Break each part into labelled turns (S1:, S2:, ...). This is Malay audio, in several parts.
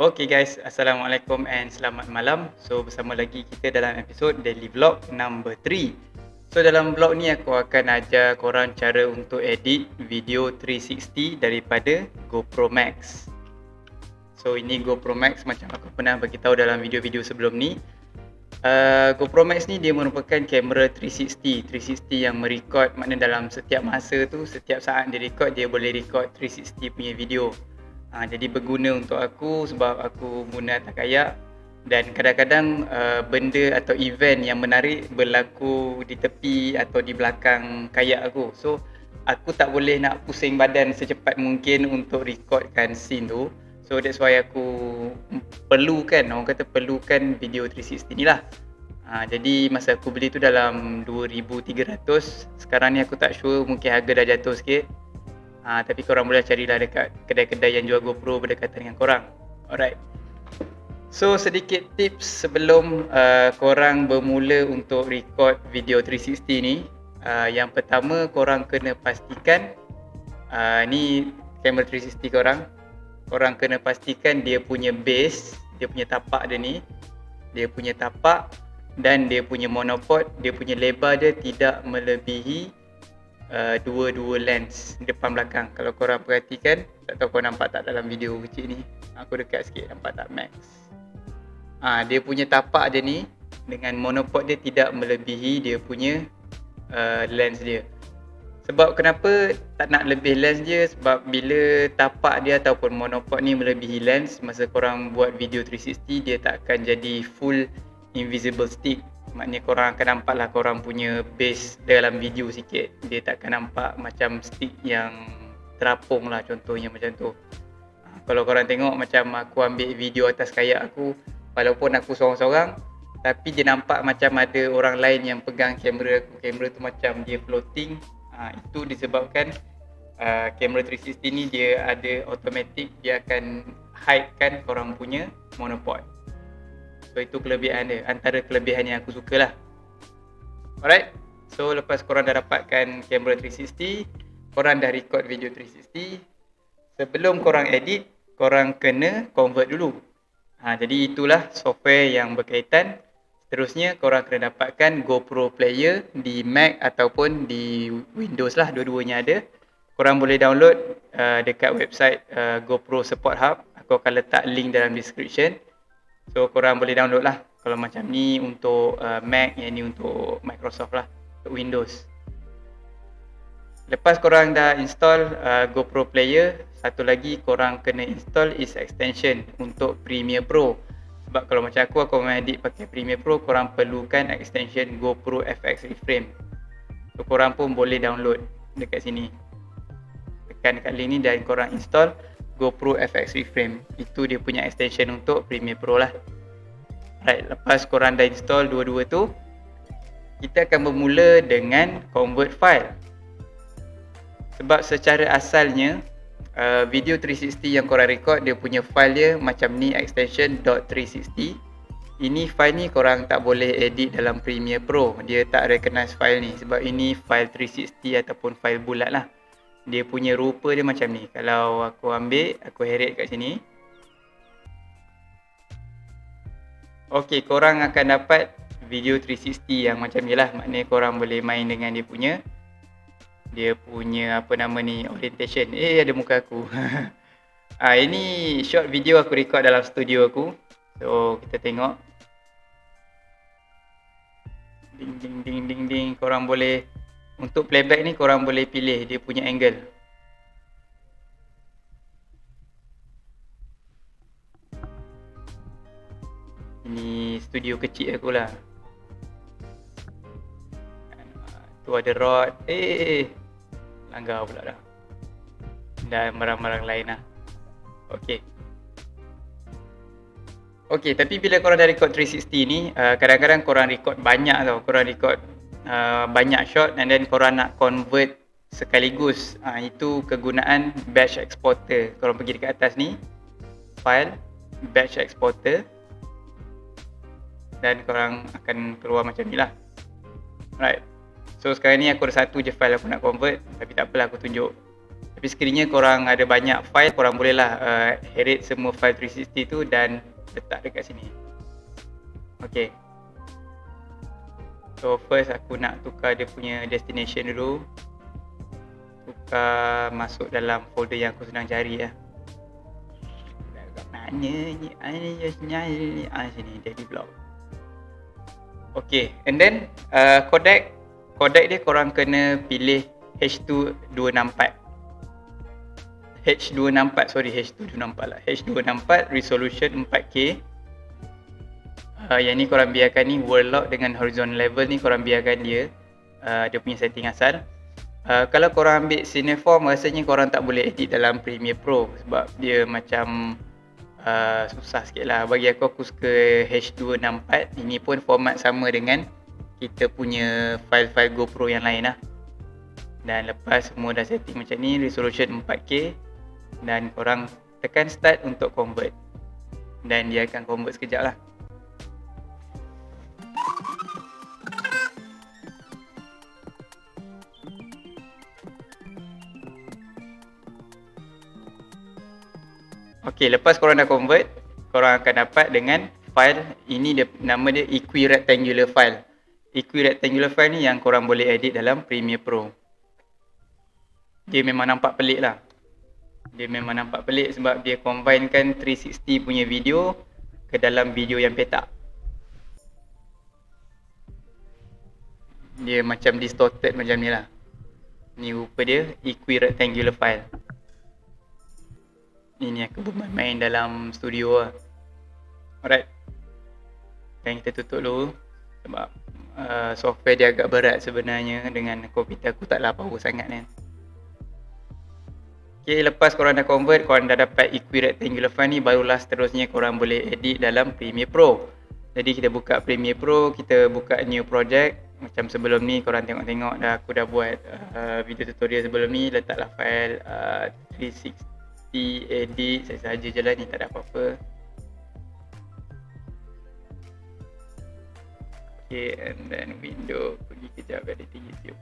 S1: Okay guys, Assalamualaikum and selamat malam. So bersama lagi kita dalam episod Daily Vlog number 3. So dalam vlog ni aku akan ajar korang cara untuk edit video 360 daripada GoPro Max. So ini GoPro Max macam aku pernah beritahu dalam video-video sebelum ni. GoPro Max ni dia merupakan kamera 360 yang merekod, maknanya dalam setiap masa tu, setiap saat dia record, dia boleh record 360 punya video. Jadi berguna untuk aku sebab aku guna atas kayak dan kadang-kadang benda atau event yang menarik berlaku di tepi atau di belakang kayak aku. So aku tak boleh nak pusing badan secepat mungkin untuk recordkan scene tu. So that's why aku perlukan video 360 ni lah. Jadi masa aku beli tu dalam 2,300. Sekarang ni aku tak sure, mungkin harga dah jatuh sikit. Tapi korang boleh carilah dekat kedai-kedai yang jual GoPro berdekatan dengan korang. Alright. So sedikit tips sebelum korang bermula untuk record video 360 ni. Yang pertama, korang kena pastikan ni kamera 360 korang. Korang kena pastikan dia punya base, dia punya tapak dia ni, dia punya tapak dan dia punya monopod, dia punya lebar dia tidak melebihi dua lens depan belakang. Kalau korang perhatikan, tak tahu korang nampak tak dalam video kecil ni, aku dekat sikit, nampak tak Max? Dia punya tapak dia ni dengan monopod dia tidak melebihi dia punya lens dia. Sebab kenapa tak nak lebih lens dia? Sebab bila tapak dia ataupun monopod ni melebihi lens, masa korang buat video 360, dia tak akan jadi full invisible stick. Maknanya korang akan nampak lah korang punya base dalam video sikit. Dia tak akan nampak macam stick yang terapung lah, contohnya macam tu. Kalau korang tengok macam aku ambil video atas kayak aku, walaupun aku seorang-seorang, tapi dia nampak macam ada orang lain yang pegang kamera aku. Kamera tu macam dia floating. Itu disebabkan kamera 360 ni dia ada automatic, dia akan hide kan korang punya monopod. So itu kelebihan dia, antara kelebihan yang aku suka lah. Alright, so lepas korang dah dapatkan kamera 360, korang dah record video 360, sebelum korang edit, korang kena convert dulu. Jadi itulah software yang berkaitan. Seterusnya korang kena dapatkan GoPro Player di Mac ataupun di Windows lah, dua-duanya ada. Korang boleh download dekat website GoPro Support Hub. Aku akan letak link dalam description. So korang boleh download lah. Kalau macam ni untuk Mac, yang ni untuk Microsoft lah, untuk Windows. Lepas korang dah install GoPro Player, satu lagi korang kena install is extension untuk Premiere Pro. Sebab kalau macam aku memang edit pakai Premiere Pro, korang perlukan extension GoPro FX Reframe. So korang pun boleh download dekat sini. Tekan dekat link ni dan korang install GoPro FX Reframe. Itu dia punya extension untuk Premiere Pro lah. Right, lepas korang dah install dua-dua tu, kita akan bermula dengan convert file. Sebab secara asalnya video 360 yang korang record, dia punya file dia macam ni, extension .360. Ini file ni korang tak boleh edit dalam Premiere Pro. Dia tak recognize file ni sebab ini file 360 ataupun file bulat lah. Dia punya rupa dia macam ni. Kalau aku ambil, aku heret kat sini. Okey, korang akan dapat video 360 yang macam ni lah. Maknanya korang boleh main dengan dia punya apa nama ni, orientation. Ada muka aku. Ini short video aku record dalam studio aku. So kita tengok. Ding. Korang boleh, untuk playback ni korang boleh pilih dia punya angle. Ini studio kecil aku lah. Tu ada rod. Langgar pula dah. Dan barang-barang lain lah. Okey, tapi bila korang dah record 360 ni, kadang-kadang korang record banyak tau. Korang record banyak shot and then korang nak convert sekaligus. Itu kegunaan batch exporter. Korang pergi dekat atas ni, file, batch exporter, dan korang akan keluar macam ni lah. Right. So sekarang ni aku ada satu je file aku nak convert, tapi tak apalah aku tunjuk. Tapi Tapi sekiranya korang ada banyak file, korang bolehlah edit semua file 360 tu dan letak dekat sini. Okay. So first aku nak tukar dia punya destination dulu. Tukar masuk dalam folder yang aku sedang cari lah. Mana ni? Sini daily vlog. Okay, and then codec dia korang kena pilih H264 lah. H264 resolution 4K. Yang ni korang biarkan ni world lock dengan horizontal level ni korang biarkan dia punya setting asal. Kalau korang ambil Cineform, rasanya korang tak boleh edit dalam Premiere Pro sebab dia macam susah sikit lah. Bagi aku suka H264. Ini pun format sama dengan kita punya file-file GoPro yang lain lah. Dan lepas semua dah setting macam ni, resolution 4K, dan korang tekan start untuk convert, dan dia akan convert sekejap lah. Ok, lepas korang dah convert, korang akan dapat dengan file ini, nama dia equirectangular file. Equirectangular file ni yang korang boleh edit dalam Premiere Pro. Dia memang nampak pelik lah. Dia memang nampak pelik sebab dia combinekan 360 punya video ke dalam video yang petak. Dia macam distorted macam ni lah. Ni rupa dia equirectangular file. Ini aku bermain dalam studio lah. Alright. Dan kita tutup dulu sebab software dia agak berat sebenarnya. Dengan komputer aku taklah power sangat kan. Okay, lepas korang dah convert, korang dah dapat equirectangular file ni, barulah seterusnya korang boleh edit dalam Premiere Pro. Jadi kita buka Premiere Pro, kita buka new project. Macam sebelum ni korang tengok-tengok aku dah buat video tutorial sebelum ni. Letaklah file 360 edit, saya saja je lah ni, tak ada apa-apa. Okay, and then window, pergi kejap editing YouTube.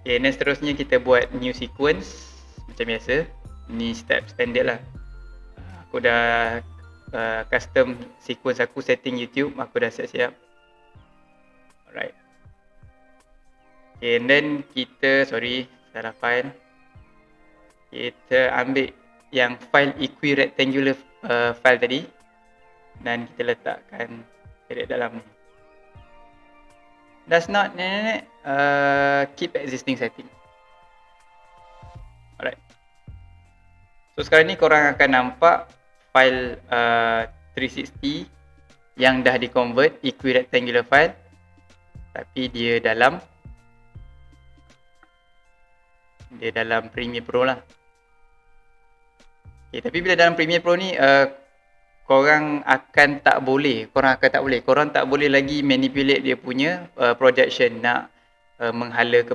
S1: Okay, dan seterusnya kita buat new sequence macam biasa. Ni step standard lah. Aku dah custom sequence aku, setting YouTube aku dah siap-siap. Alright. Okay, and then kita, salah file. Kita ambil yang file equirectangular file tadi dan kita letakkan direct dalam ni. Does not keep existing setting. Alright. So sekarang ni korang akan nampak file 360 yang dah di convert equirectangular file, tapi dia dalam Premiere Pro lah. Okay, tapi bila dalam Premiere Pro ni korang tak boleh lagi manipulate dia punya projection, nak menghala ke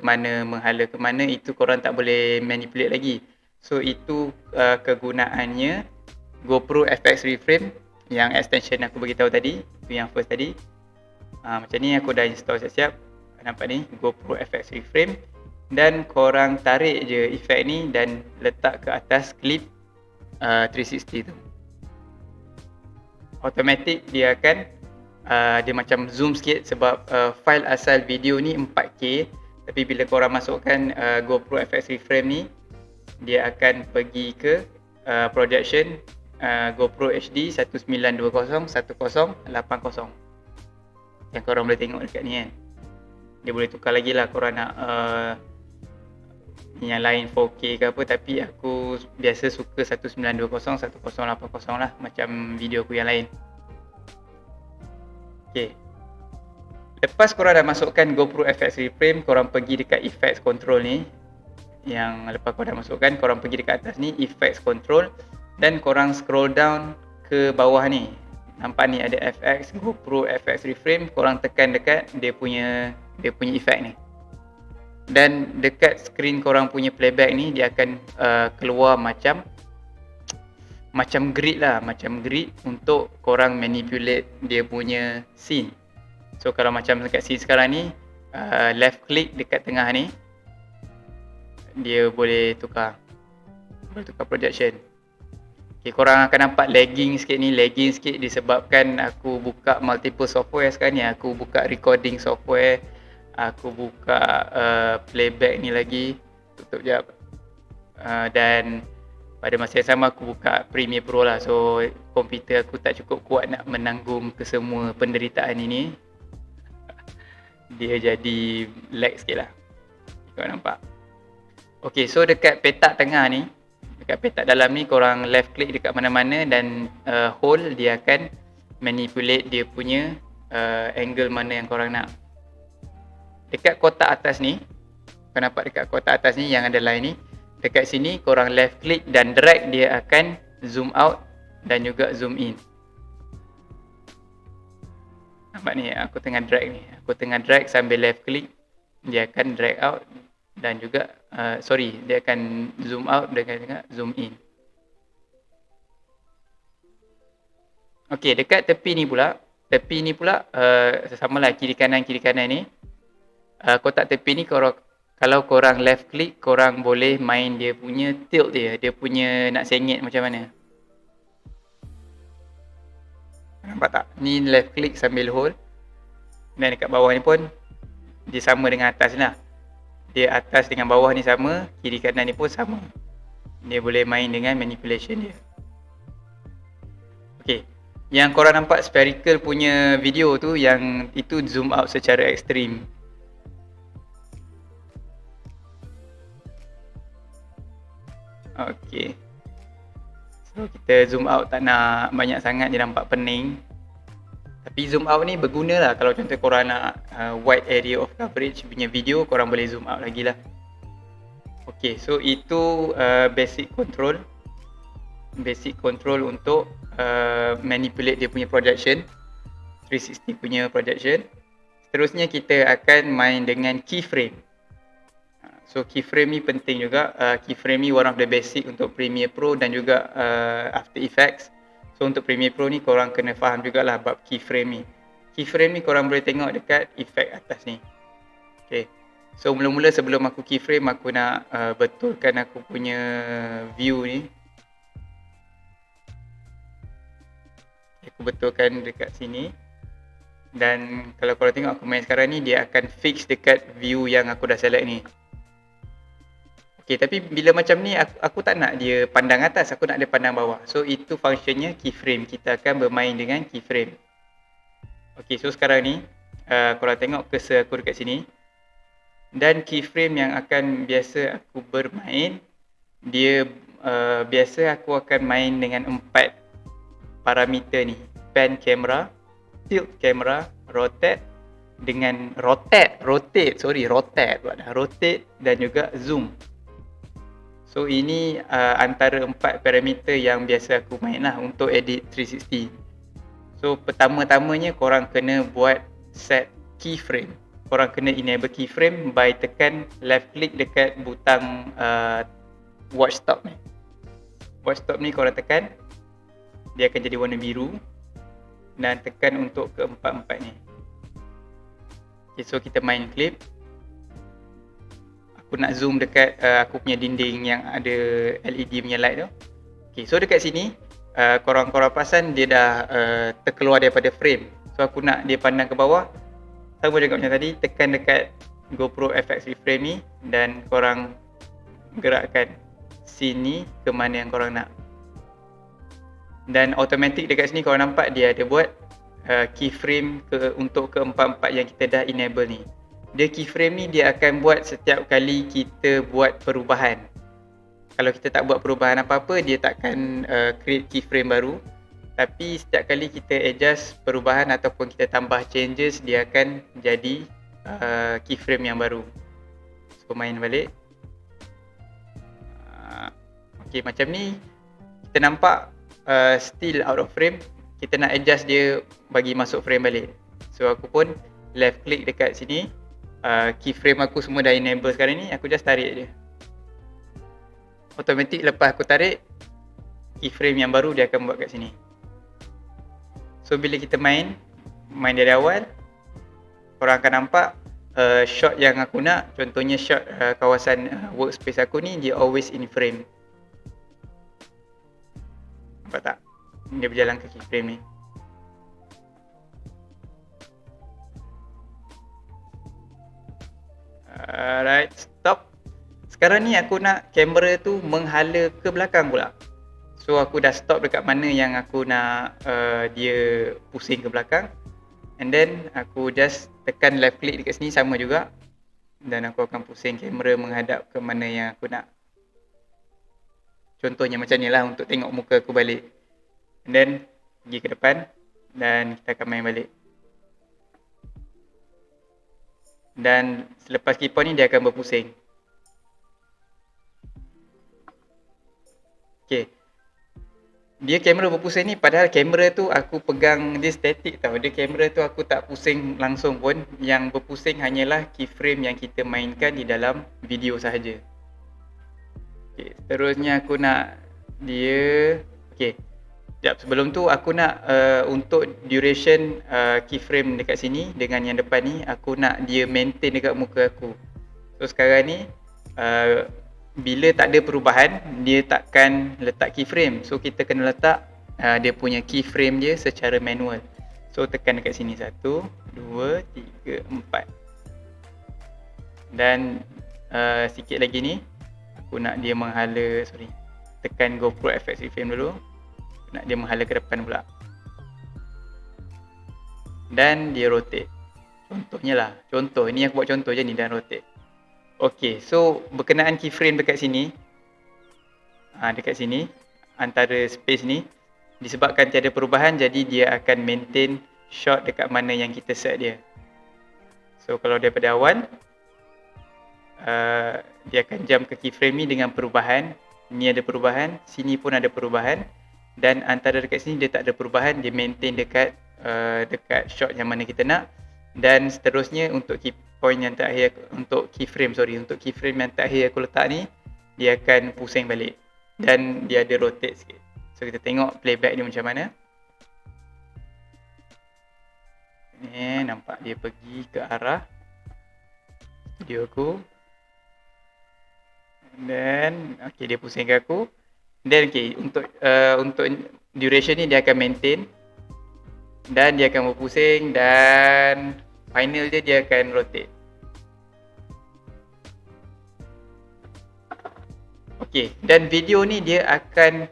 S1: mana, itu korang tak boleh manipulate lagi. So itu kegunaannya GoPro FX Reframe yang extension aku beritahu tadi, itu yang first tadi. Macam ni aku dah install siap-siap. Nampak ni GoPro FX Reframe, dan korang tarik je efek ni dan letak ke atas clip 360 tu. Automatic dia akan dia macam zoom sikit sebab file asal video ni 4K, tapi bila korang masukkan GoPro FX Reframe ni, dia akan pergi ke projection GoPro HD 1920 1080 yang korang boleh tengok dekat ni kan. Dia boleh tukar lagi lah korang nak yang lain 4K ke apa, tapi aku biasa suka 1920 1080 lah macam video aku yang lain. Okay. Lepas korang dah masukkan GoPro FX Reframe, korang pergi dekat Effects Control ni. Yang lepas korang dah masukkan, korang pergi dekat atas ni Effects Control, dan korang scroll down ke bawah ni. Nampak ni ada FX, GoPro FX Reframe, korang tekan dekat dia punya effect ni. Dan dekat screen korang punya playback ni, dia akan keluar macam grid lah, macam grid untuk korang manipulate dia punya scene. So kalau macam dekat scene sekarang ni, left click dekat tengah ni, dia boleh tukar projection. Okay, korang akan nampak lagging sikit disebabkan aku buka multiple software sekarang ni. Aku buka recording software, aku buka playback ni lagi, tutup jap, dan pada masa yang sama aku buka Premiere Pro lah. So komputer aku tak cukup kuat nak menanggung kesemua penderitaan ini. Dia jadi lag sikit lah, korang nampak. Okay, so dekat petak tengah ni, dekat petak dalam ni, korang left click dekat mana-mana dan hold, dia akan manipulate dia punya angle mana yang korang nak. Dekat kotak atas ni, korang nampak dekat kotak atas ni yang ada line ni, dekat sini korang left click dan drag, dia akan zoom out dan juga zoom in. Nampak ni, aku tengah drag sambil left click, dia akan drag out dan juga dia akan zoom out dan juga zoom in. Okey, dekat tepi ni pula samalah kiri kanan ni. Kotak tepi ni kalau korang left click, korang boleh main dia punya tilt dia punya nak sengit macam mana. Nampak tak? Ni left click sambil hold. Dan dekat bawah ni pun dia sama dengan atas lah. Dia atas dengan bawah ni sama, kiri kanan ni pun sama. Dia boleh main dengan manipulation dia. Okay, yang korang nampak spherical punya video tu, yang itu zoom out secara ekstrim. Okay, so kita zoom out, tak nak banyak sangat dia nampak pening. Tapi zoom out ni berguna lah kalau contoh korang nak wide area of coverage punya video, korang boleh zoom out lagi lah. Okay, so itu basic control untuk manipulate dia punya projection, 360 punya projection. Seterusnya kita akan main dengan keyframe. So keyframe ni penting juga. Keyframe ni one of the basic untuk Premiere Pro dan juga After Effects. So untuk Premiere Pro ni korang kena faham jugalah bab keyframe ni. Keyframe ni korang boleh tengok dekat efek atas ni. Okay, so mula-mula sebelum aku keyframe, aku nak betulkan aku punya view ni. Aku betulkan dekat sini. Dan kalau korang tengok aku main sekarang ni, dia akan fix dekat view yang aku dah select ni. Okay, tapi bila macam ni aku tak nak dia pandang atas, aku nak dia pandang bawah. So itu functionnya keyframe. Kita akan bermain dengan keyframe. Okay, so sekarang ni korang tengok cursor aku dekat sini. Dan keyframe yang akan biasa aku bermain, dia biasa aku akan main dengan 4 parameter ni. Pan camera, tilt camera, rotate dan juga zoom. So ini antara 4 parameter yang biasa aku main lah untuk edit 360. So pertama-tamanya korang kena buat set keyframe. Korang kena enable keyframe by tekan left click dekat butang watch stop ni. Watch stop ni korang tekan, dia akan jadi warna biru. Dan tekan untuk keempat-empat ni. Okay, so kita main clip. Aku nak zoom dekat aku punya dinding yang ada LED punya light tu. Okay, so dekat sini korang-korang perasan dia dah terkeluar daripada frame. So aku nak dia pandang ke bawah. Sama juga macam tadi, tekan dekat GoPro FX Frame ni dan korang gerakkan sini ke mana yang korang nak. Dan automatic dekat sini korang nampak dia ada buat keyframe untuk keempat-empat yang kita dah enable ni. Dia keyframe ni dia akan buat setiap kali kita buat perubahan. Kalau kita tak buat perubahan apa-apa, dia takkan create keyframe baru. Tapi setiap kali kita adjust perubahan ataupun kita tambah changes, dia akan jadi keyframe yang baru. So main balik. Okay, macam ni kita nampak still out of frame. Kita nak adjust dia bagi masuk frame balik. So aku pun left click dekat sini. Keyframe aku semua dah enable sekarang ni. Aku just tarik je. Automatic lepas aku tarik, keyframe yang baru dia akan buat kat sini. So bila kita main dari awal, korang akan nampak shot yang aku nak, contohnya shot kawasan workspace aku ni, dia always in frame. Nampak tak? Dia berjalan ke keyframe ni. Alright, stop. Sekarang ni aku nak kamera tu menghala ke belakang pula. So aku dah stop dekat mana yang aku nak dia pusing ke belakang. And then aku just tekan left click dekat sini, sama juga. Dan aku akan pusing kamera menghadap ke mana yang aku nak. Contohnya macam ni lah untuk tengok muka aku balik. And then pergi ke depan dan kita akan main balik. Dan selepas keypon ni dia akan berpusing. Okay. Dia kamera berpusing ni, padahal kamera tu aku pegang dia statik tau. Dia kamera tu aku tak pusing langsung pun. Yang berpusing hanyalah keyframe yang kita mainkan di dalam video sahaja. Okay, seterusnya aku nak dia, okay, sekejap, sebelum tu aku nak untuk duration keyframe dekat sini dengan yang depan ni, aku nak dia maintain dekat muka aku. So sekarang ni bila tak ada perubahan, dia takkan letak keyframe. So kita kena letak dia punya keyframe dia secara manual. So tekan dekat sini 1, 2, 3, 4. Dan sikit lagi ni aku nak dia menghala, tekan GoPro FX Frame dulu. Nak dia menghala ke depan pula. Dan dia rotate. Contohnya lah, contoh ni aku buat contoh je ni, dan rotate. Okay, so berkenaan keyframe dekat sini, dekat sini antara space ni, disebabkan tiada perubahan, jadi dia akan maintain shot dekat mana yang kita set dia. So kalau daripada awal dia akan jump ke keyframe ni dengan perubahan. Ni ada perubahan, sini pun ada perubahan, dan antara dekat sini dia tak ada perubahan, dia maintain dekat dekat shot yang mana kita nak. Dan seterusnya untuk point yang terakhir, untuk keyframe yang terakhir aku letak ni, dia akan pusing balik dan dia ada rotate sikit. So kita tengok playback dia macam mana. Ni nampak dia pergi ke arah video aku. Dan okay, dia pusing ke aku. Dan okay, untuk duration ni dia akan maintain dan dia akan berpusing, dan final dia akan rotate. Okay, dan video ni dia akan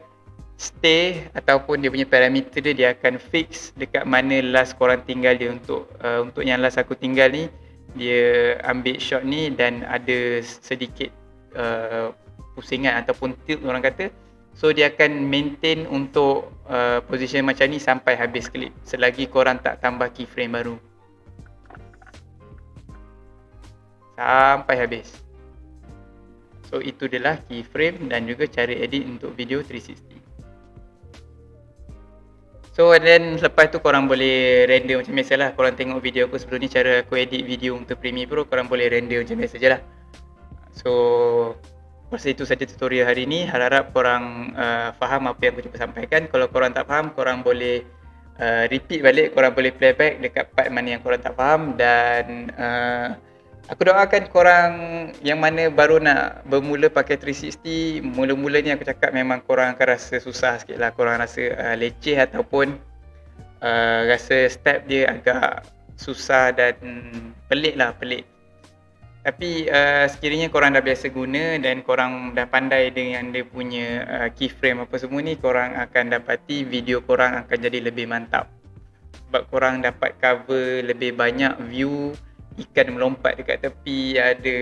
S1: stay, ataupun dia punya parameter dia akan fix dekat mana last korang tinggal dia. Untuk yang last aku tinggal ni, dia ambil shot ni dan ada sedikit pusingan ataupun tilt orang kata. So dia akan maintain untuk position macam ni sampai habis klip, selagi korang tak tambah keyframe baru sampai habis. So itu adalah keyframe dan juga cara edit untuk video 360. So then lepas tu korang boleh render macam biasalah. Korang tengok video aku sebelum ni, cara aku edit video untuk Premiere Pro, korang boleh render macam biasa je lah. So pasal itu saja tutorial hari ni. Harap korang faham apa yang aku cuba sampaikan. Kalau korang tak faham, korang boleh repeat balik, korang boleh playback dekat part mana yang korang tak faham. Dan aku doakan korang yang mana baru nak bermula pakai 360, mula-mula ni aku cakap memang korang akan rasa susah sikit lah. Korang rasa leceh ataupun rasa step dia agak susah dan pelik. Tapi sekiranya korang dah biasa guna dan korang dah pandai dengan dia punya keyframe apa semua ni, korang akan dapati video korang akan jadi lebih mantap. Sebab korang dapat cover lebih banyak view, ikan melompat dekat tepi, ada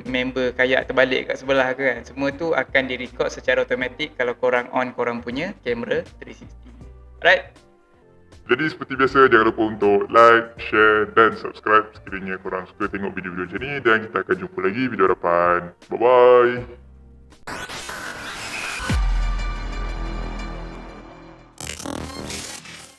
S1: member kayak terbalik kat sebelah kan. Semua tu akan direkod secara automatik kalau korang on korang punya kamera 360. Alright.
S2: Jadi seperti biasa, jangan lupa untuk like, share dan subscribe sekiranya korang suka tengok video-video macam ni. Dan kita akan jumpa lagi video hadapan. Bye-bye.